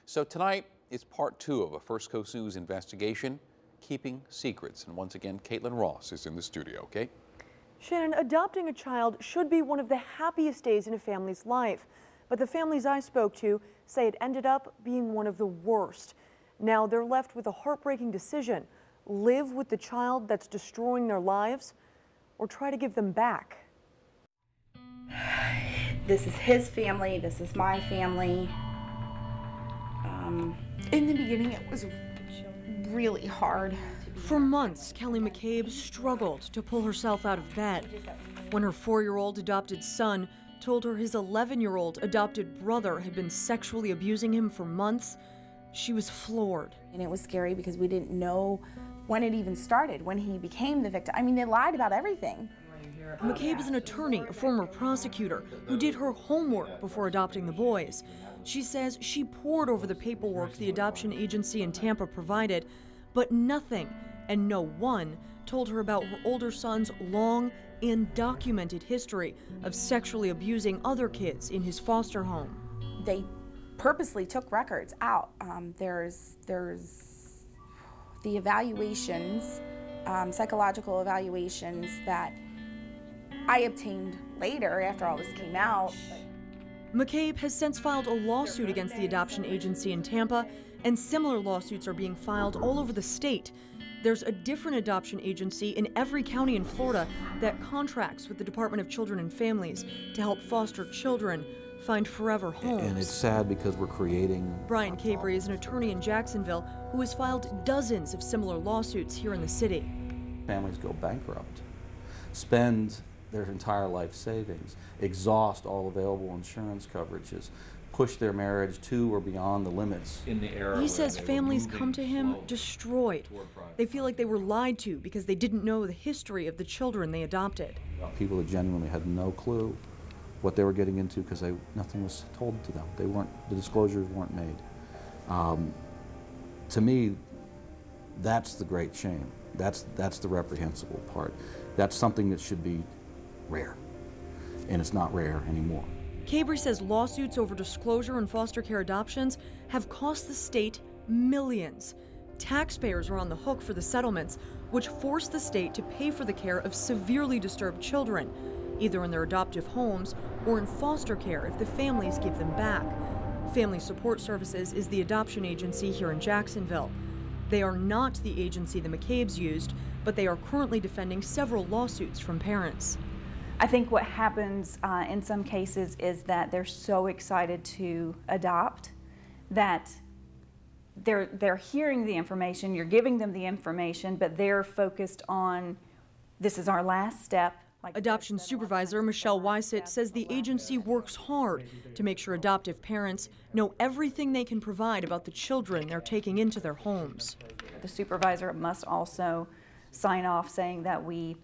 So tonight is part 2 of a First Coast News investigation, Keeping Secrets. And once again, Caitlin Ross is in the studio, okay? Shannon, adopting a child should be one of the happiest days in a family's life. But the families I spoke to say it ended up being one of the worst. Now they're left with a heartbreaking decision: live with the child that's destroying their lives, or try to give them back. This is his family, this is my family. In the beginning, it was really hard. For months, Kelly McCabe struggled to pull herself out of bed. When her 4-year-old adopted son told her his 11-year-old adopted brother had been sexually abusing him for months, she was floored. And it was scary because we didn't know when it even started, when he became the victim. I mean, they lied about everything. McCabe is an attorney, a former prosecutor, who did her homework before adopting the boys. She says she pored over the paperwork the adoption agency in Tampa provided, but nothing and no one told her about her older son's long and documented history of sexually abusing other kids in his foster home. They purposely took records out. There's the evaluations, psychological evaluations that I obtained later after all this came out. McCabe has since filed a lawsuit against the adoption agency in Tampa, and similar lawsuits are being filed all over the state. There's a different adoption agency in every county in Florida that contracts with the Department of Children and Families to help foster children find forever homes. And it's sad because we're creating... Brian Cabry is an attorney in Jacksonville who has filed dozens of similar lawsuits here in the city. Families go bankrupt, spend their entire life savings, exhaust all available insurance coverages, push their marriage to or beyond the limits. He says families come to him destroyed. They feel like they were lied to because they didn't know the history of the children they adopted. People that genuinely had no clue what they were getting into because nothing was told to them. The disclosures weren't made. To me, that's the great shame. That's the reprehensible part. That's something that should be rare, and it's not rare anymore. Cabry says lawsuits over disclosure and foster care adoptions have cost the state millions. Taxpayers are on the hook for the settlements, which force the state to pay for the care of severely disturbed children, either in their adoptive homes or in foster care if the families give them back. Family Support Services is the adoption agency here in Jacksonville. They are not the agency the McCabes used, but they are currently defending several lawsuits from parents. I think what happens in some cases is that they're so excited to adopt that they're hearing the information, you're giving them the information, but they're focused on, this is our last step. Adoption supervisor Michelle Wysett says the agency works hard to make sure adoptive parents know everything they can provide about the children they're taking into their homes. The supervisor must also sign off saying that we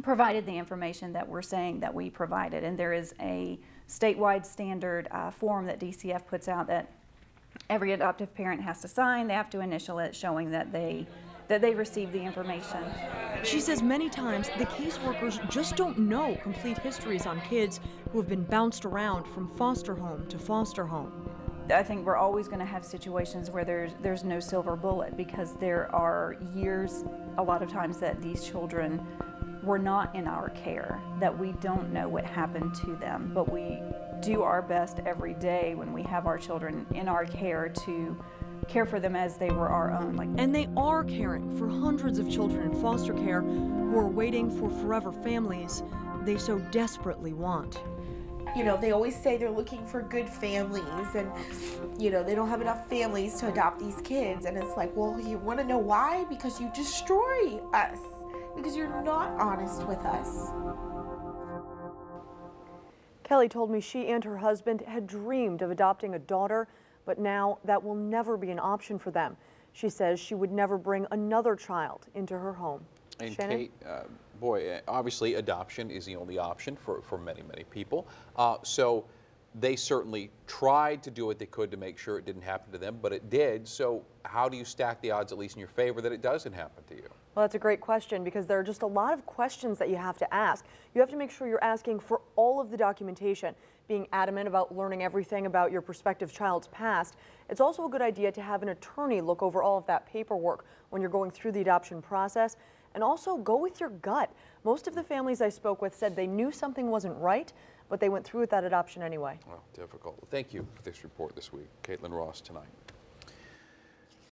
provided the information that we're saying that we provided, and there is a statewide standard form that DCF puts out that every adoptive parent has to sign. They have to initial it showing that they received the information. She says many times the caseworkers just don't know complete histories on kids who have been bounced around from foster home to foster home. I think we're always going to have situations where there's no silver bullet, because there are years, a lot of times, that these children were not in our care, that we don't know what happened to them, but we do our best every day when we have our children in our care to care for them as they were our own. And they are caring for hundreds of children in foster care who are waiting for forever families they so desperately want. You know, they always say they're looking for good families, and, you know, they don't have enough families to adopt these kids. And it's like, well, you want to know why? Because you destroy us. Because you're not honest with us. Kelly told me she and her husband had dreamed of adopting a daughter, but now that will never be an option for them. She says she would never bring another child into her home. And Shannon? Kate, boy, obviously adoption is the only option for many, many people. So they certainly tried to do what they could to make sure it didn't happen to them, but it did. So how do you stack the odds, at least in your favor, that it doesn't happen to you? Well, that's a great question because there are just a lot of questions that you have to ask. You have to make sure you're asking for all of the documentation, being adamant about learning everything about your prospective child's past. It's also a good idea to have an attorney look over all of that paperwork when you're going through the adoption process, and also go with your gut. Most of the families I spoke with said they knew something wasn't right, but they went through with that adoption anyway. Well, difficult. Thank you for this report this week. Caitlin Ross tonight.